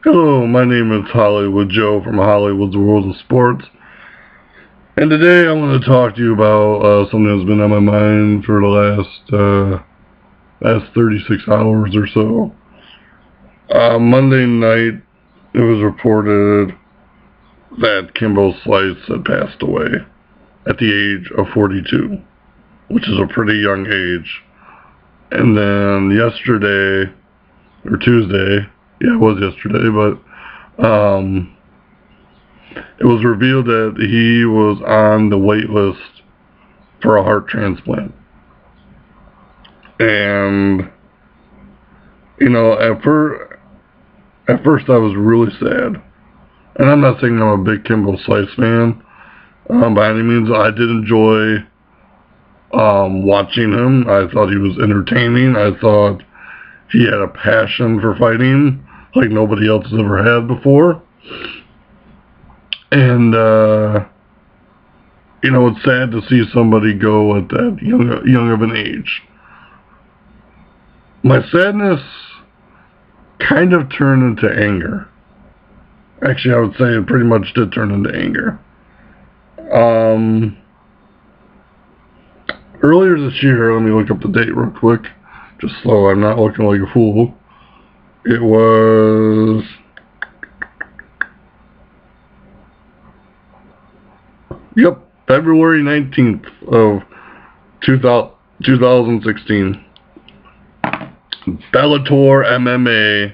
Hello, my name is Hollywood Joe from Hollywood's World of Sports, and today I want to talk to you about something that's been on my mind for the last 36 hours or so. Monday night, it was reported that Kimbo Slice had passed away at the age of 42, which is a pretty young age. And then yesterday, or Tuesday, yeah, it was yesterday, but it was revealed that he was on the wait list for a heart transplant. And, you know, at first I was really sad. And I'm not saying I'm a big Kimbo Slice fan, by any means. I did enjoy watching him. I thought he was entertaining. I thought he had a passion for fighting like nobody else has ever had before. And, you know, it's sad to see somebody go at that young of an age. My sadness kind of turned into anger. Actually, I would say it pretty much did turn into anger. Earlier this year, let me look up the date real quick, just so I'm not looking like a fool. It was February 19th of 2016. Bellator MMA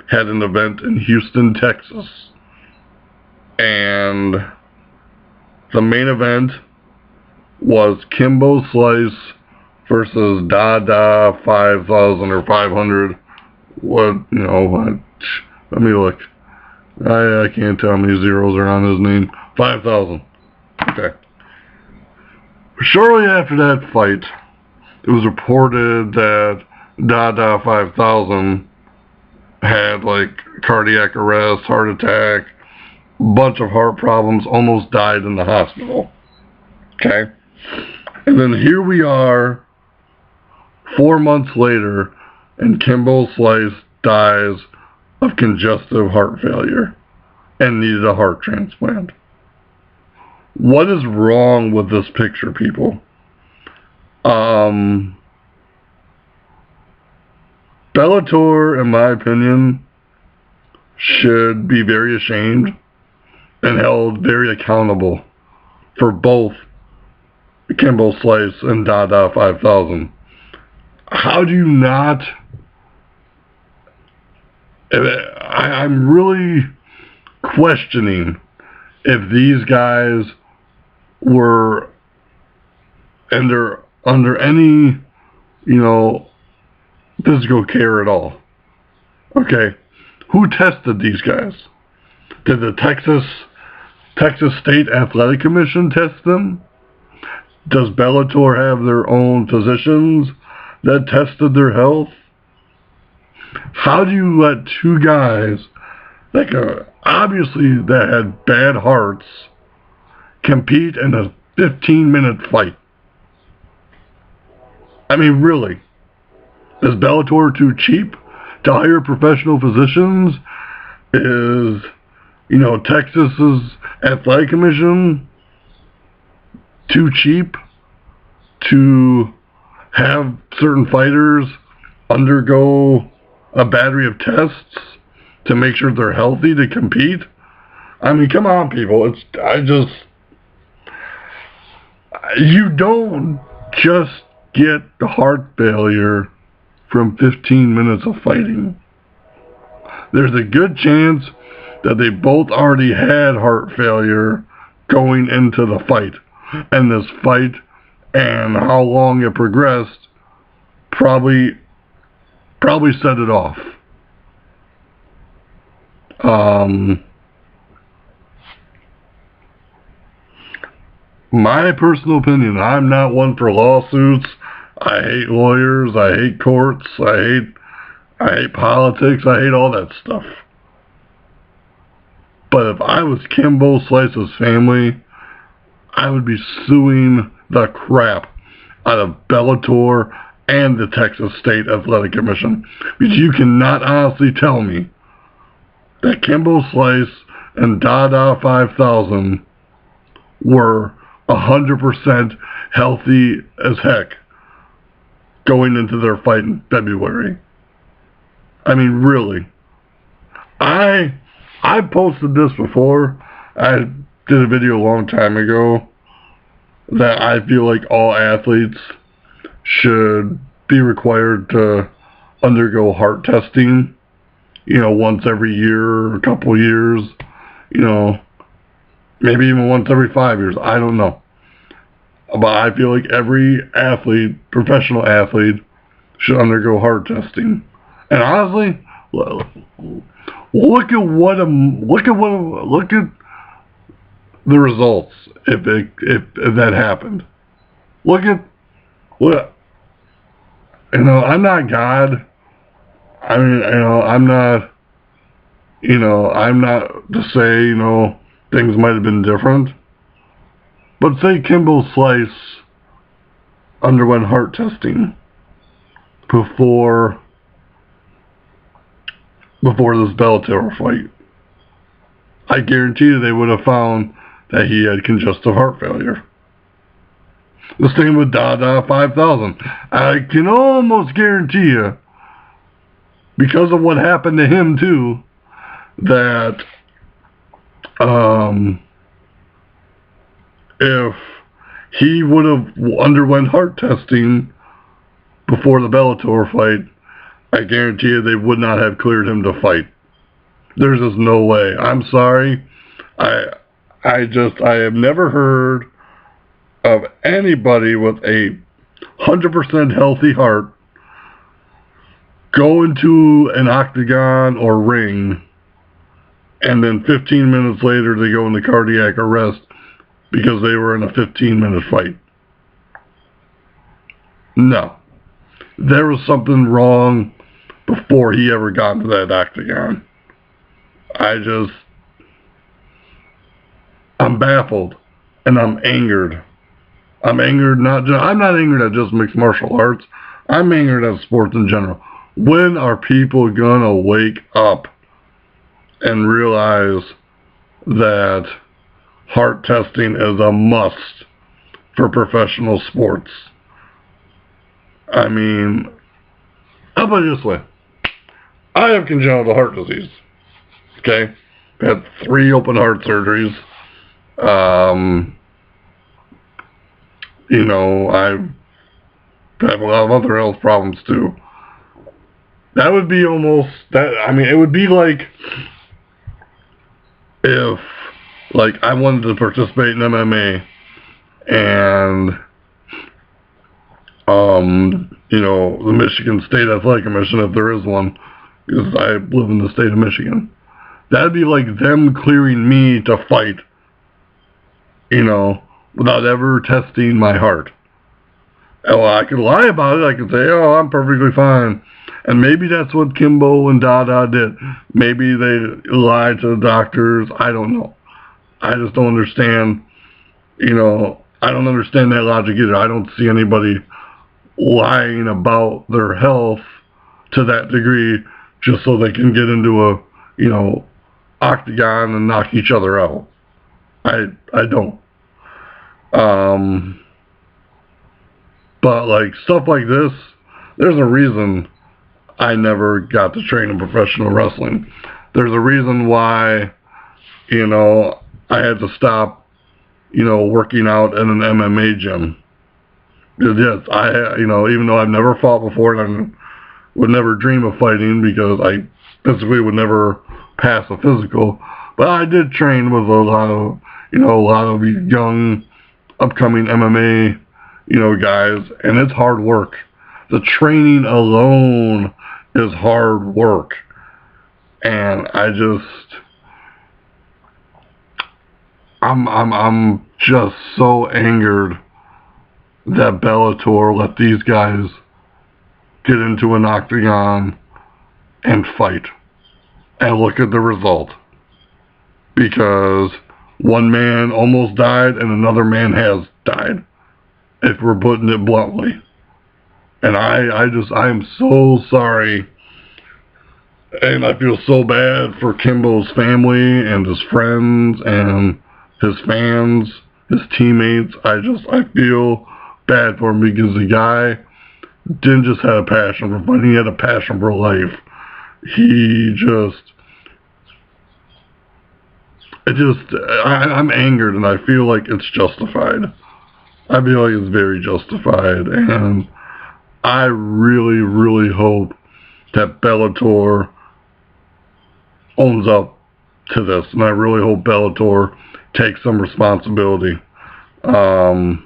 had an event in Houston, Texas. And the main event was Kimbo Slice versus Dada5000 or 500. Let me look. I can't tell how many zeros are on his name. 5,000. Okay. Shortly after that fight, it was reported that Dada5000 had cardiac arrest, heart attack, bunch of heart problems, almost died in the hospital. Okay? And then here we are, 4 months later, and Kimbo Slice dies of congestive heart failure and needed a heart transplant. What is wrong with this picture, people? Bellator, in my opinion, should be very ashamed and held very accountable for both Kimbo Slice and Dada5000. How do you not... I'm really questioning if these guys were under any, physical care at all. Okay, who tested these guys? Did the Texas State Athletic Commission test them? Does Bellator have their own physicians that tested their health? How do you let two guys obviously that had bad hearts compete in a 15-minute fight? I mean, really? Is Bellator too cheap to hire professional physicians? Is, Texas's Athletic Commission too cheap to have certain fighters undergo a battery of tests to make sure they're healthy to compete? I mean, come on, people. You don't just get heart failure from 15 minutes of fighting. There's a good chance that they both already had heart failure going into the fight. And this fight and how long it progressed probably set it off. My personal opinion, I'm not one for lawsuits. I hate lawyers. I hate courts. I hate politics. I hate all that stuff. But if I was Kimbo Slice's family, I would be suing the crap out of Bellator and the Texas State Athletic Commission. Because you cannot honestly tell me that Kimbo Slice and Dada5000 were 100% healthy as heck going into their fight in February. I mean, really. I posted this before. I did a video a long time ago that I feel like all athletes should be required to undergo heart testing, once every year or a couple of years, maybe even once every 5 years. I don't know. But I feel like every athlete, professional athlete, should undergo heart testing. And honestly, look at the results if that happened. Look at what, I'm not God. I mean, I'm not to say, things might have been different. But say Kimbo Slice underwent heart testing before this Bellator fight. I guarantee you they would have found that he had congestive heart failure. The same with Dada5000. I can almost guarantee you, because of what happened to him too, that if he would have underwent heart testing before the Bellator fight, I guarantee you they would not have cleared him to fight. There's just no way. I'm sorry. I have never heard of anybody with a 100% healthy heart go into an octagon or ring and then 15 minutes later they go into cardiac arrest because they were in a 15-minute fight. No. There was something wrong before he ever got into that octagon. I'm baffled and I'm angered. I'm not angered at just mixed martial arts. I'm angered at sports in general. When are people gonna wake up and realize that heart testing is a must for professional sports? I mean, how about this way? I have congenital heart disease. Okay? I've had 3 open heart surgeries. I have a lot of other health problems too. That would be almost that. I mean, it would be like if, I wanted to participate in MMA, and the Michigan State Athletic Commission, if there is one, because I live in the state of Michigan, that'd be like them clearing me to fight, without ever testing my heart. Oh, I could lie about it. I could say, oh, I'm perfectly fine. And maybe that's what Kimbo and Dada did. Maybe they lied to the doctors. I don't know. I just don't understand, I don't understand that logic either. I don't see anybody lying about their health to that degree just so they can get into a, octagon and knock each other out. I don't. But stuff like this, there's a reason I never got to train in professional wrestling. There's a reason why, I had to stop, working out in an MMA gym. Because yes, even though I've never fought before and I would never dream of fighting because I physically would never pass a physical, but I did train with a lot of young, upcoming MMA, guys, and it's hard work. The training alone is hard work. And I'm just so angered that Bellator let these guys get into an octagon and fight. And look at the result. Because one man almost died and another man has died, if we're putting it bluntly. And I am so sorry And I feel so bad for Kimbo's family and his friends and his fans, his teammates. I feel bad for him because the guy didn't just have a passion for fighting, he had a passion for life. I'm angered, and I feel like it's justified. I feel like it's very justified, and I really, really hope that Bellator owns up to this, and I really hope Bellator takes some responsibility. Because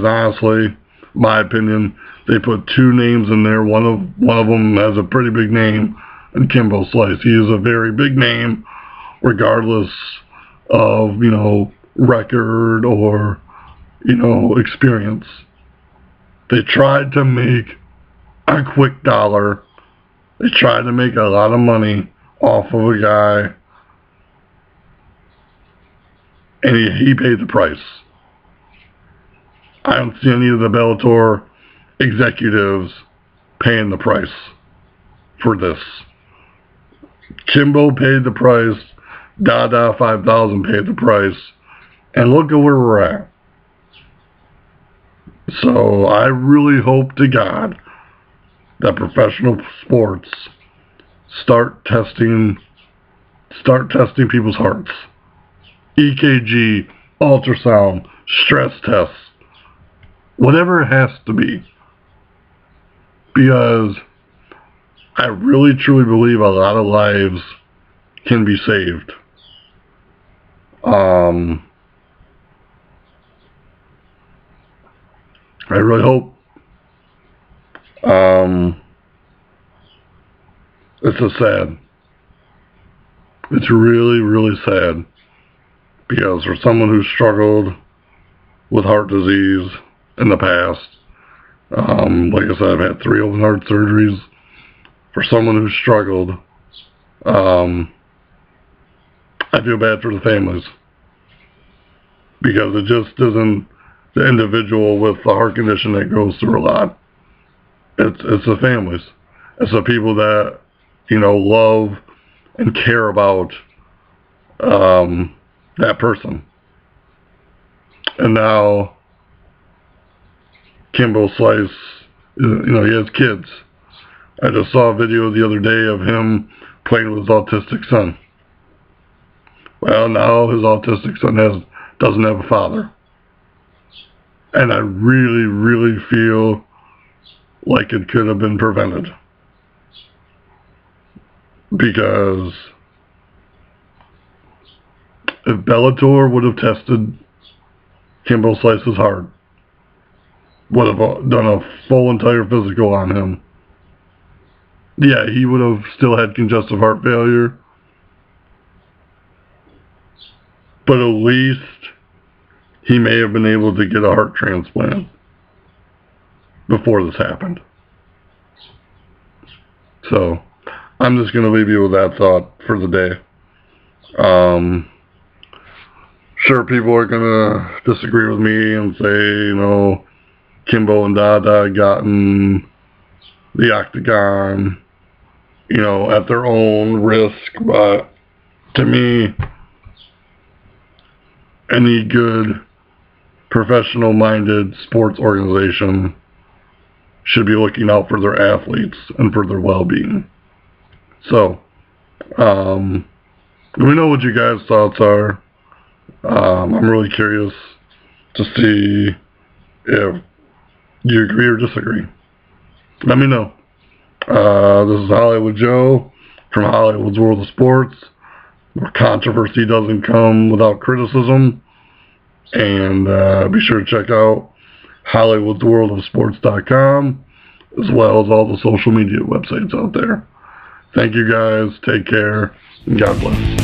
honestly, my opinion, they put two names in there. One of them has a pretty big name, and Kimbo Slice. He is a very big name, regardless of, record or, experience. They tried to make a quick dollar. They tried to make a lot of money off of a guy, and he paid the price. I don't see any of the Bellator executives paying the price for this. Kimbo paid the price, Dada5000 paid the price, and look at where we're at. So I really hope to God that professional sports start testing people's hearts. EKG, ultrasound, stress tests, whatever it has to be. Because I really truly believe a lot of lives can be saved. I really hope. It's so sad. It's really, really sad. Because for someone who struggled with heart disease in the past, like I said, I've had 3 open heart surgeries. For someone who struggled, I feel bad for the families. Because it just isn't the individual with the heart condition that goes through a lot. It's the families. It's the people that, love and care about that person. And now Kimbo Slice, he has kids. I just saw a video the other day of him playing with his autistic son. Well, now his autistic son doesn't have a father. And I really, really feel like it could have been prevented. Because if Bellator would have tested Kimbo Slice's heart, would have done a full entire physical on him, yeah, he would have still had congestive heart failure. But at least he may have been able to get a heart transplant before this happened. So, I'm just going to leave you with that thought for the day. Sure, people are going to disagree with me and say, Kimbo and Dada got in the octagon, at their own risk. But to me, any good professional-minded sports organization should be looking out for their athletes and for their well-being. So, let me know what you guys' thoughts are. I'm really curious to see if you agree or disagree. Let me know. This is Hollywood Joe from Hollywood's World of Sports, where controversy doesn't come without criticism. And be sure to check out Hollywood'sWorldOfSports.com, as well as all the social media websites out there. Thank you guys. Take care. And God bless.